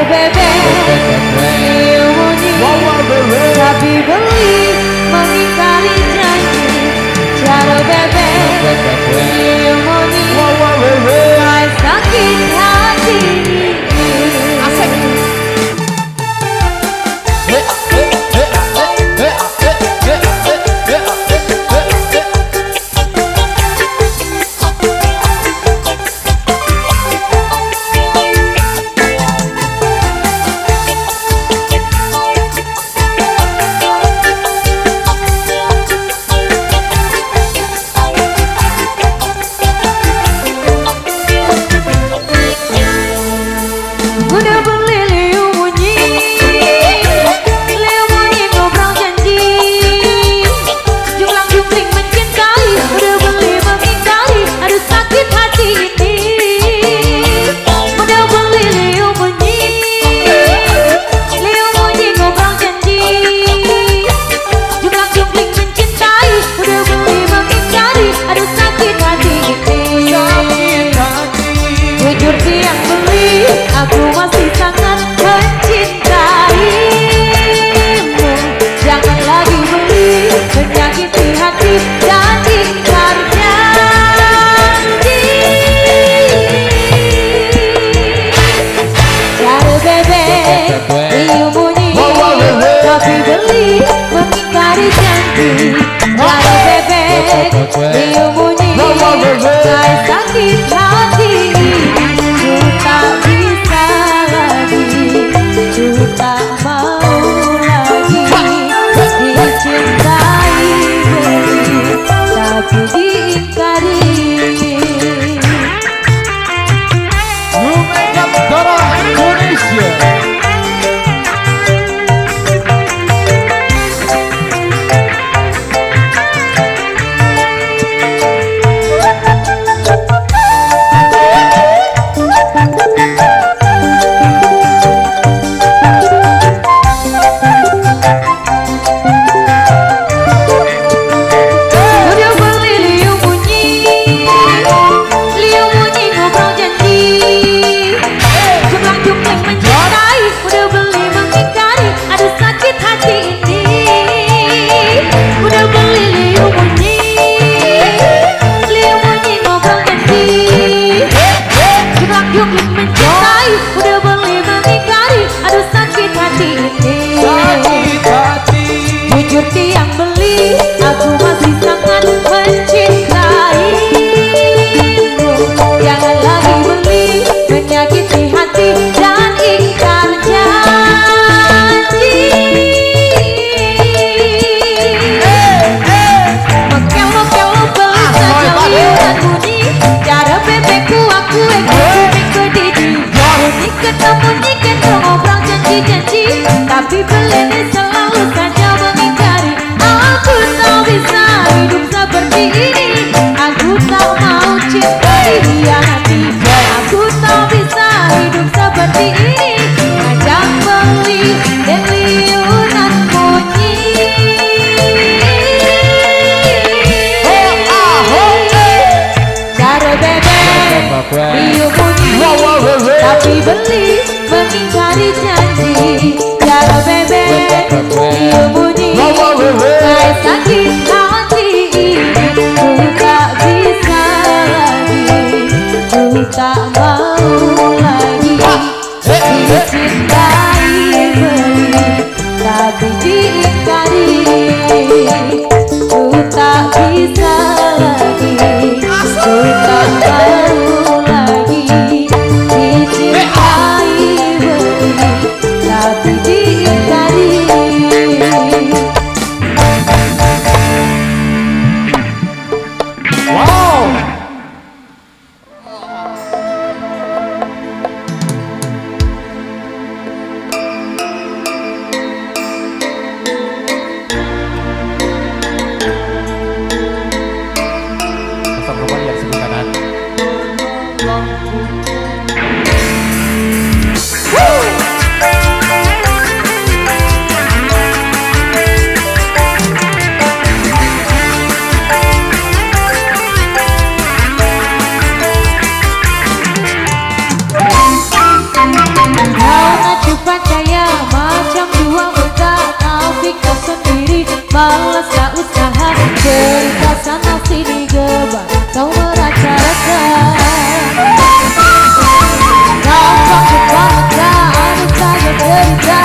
bebek ilmunya tapi beli mengingkari janji. Cara bebek ilmunya sakit hati. Asik. Tapi beli selalu saja mengingkari. Aku tak bisa hidup seperti ini. Aku tak mau cinta dihianati. Aku tak bisa hidup seperti ini. Ajak beli dan liuran bunyi. Cara bebek liu bunyi, tapi beli mengingkari janji. Cara bebek ilmunya saya sakit hati. Ku tak bisa lagi, ku tak mau lagi dicintai beli tapi diingkari. Ku tak bisa lagi, ku tak mau lagi dicintai beli gak usaha, cerita sana sini gebak kau merasa-rasa. Gampang kebangga, anu saja kerja,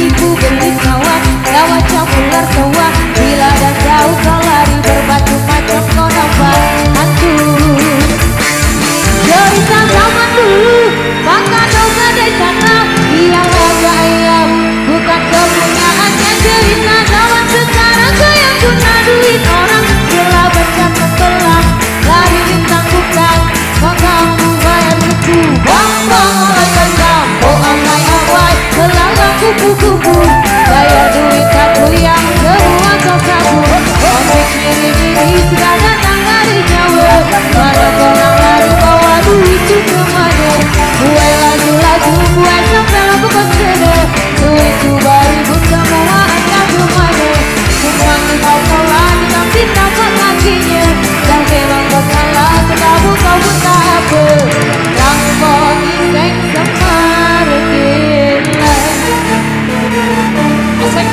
ibu beli kawan, lawan campur sawah. Bila dah jauh kau lari berbatu macam kau nampak hantu. Cerita zaman dulu, bangga doga dari sana, yang raja ayam bukan kepunyaannya. Cerita zaman sekarang yang guna duit orang, bila baca sebelah lari bintang bukan, kau kamu bayar buku. Bang alaikan kamu amai-amai, selalang kupu-kupu, bayar duit aku yang semua kau kabur. Ambil kiri-kiri sudah datang dari nyawa, mana kau nak lari bawa duit itu kemana? Buat lagu-lagu, buat sampai lagu berseda, duit itu baribu semua akan kemana? Kumanggil kau salah tapi tapak kakinya, dah memang kau salah tetapi kau buta apa? Rampok iseng semar gila. Asik.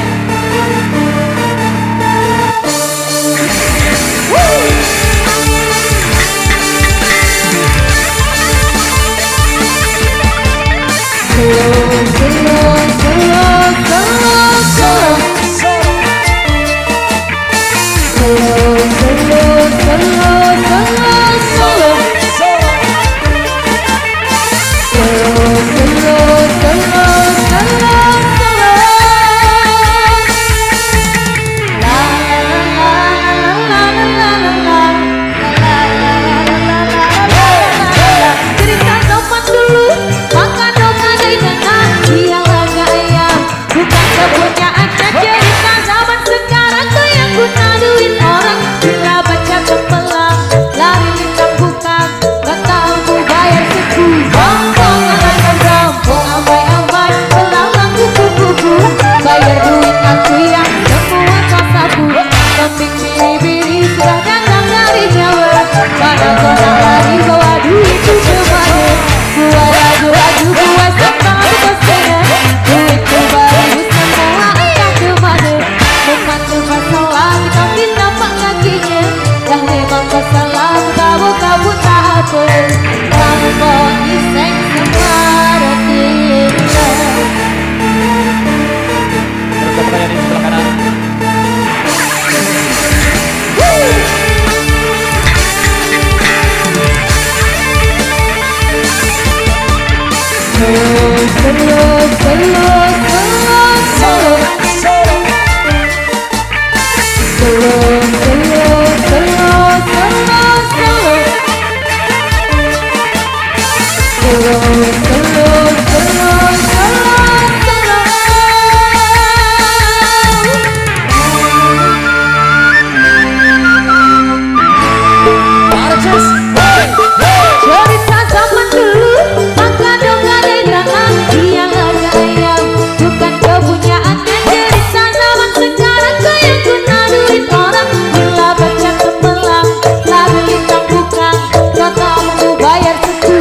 Cerita zaman dulu, maka dong ada tangan, yang ada ayam bukan kepunyaannya. Cerita zaman sekarang yang guna duit orang, bila baca sebelah lari lintang bukan, kau kamu bayar suku.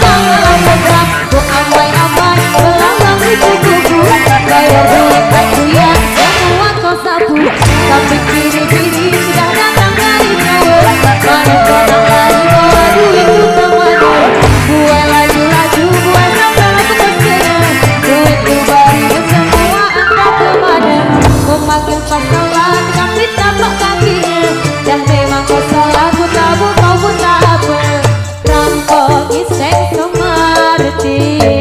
Bang alaikan kau amai-amai, selalang kupu-kupu, bayar duit aku yang semua kau sapu. Tapi kiri-kiri sudah datang dari nyawa, mana kau nak lari bawa duit itu kemana? Buat laju-laju, buat sampai lagu bersena, duit itu baribu semua anda kemana? Memanggil pasalah tapi tapak kakinya, dan memang kau salah, ku tahu kau buta apa? Rampok iseng semarti.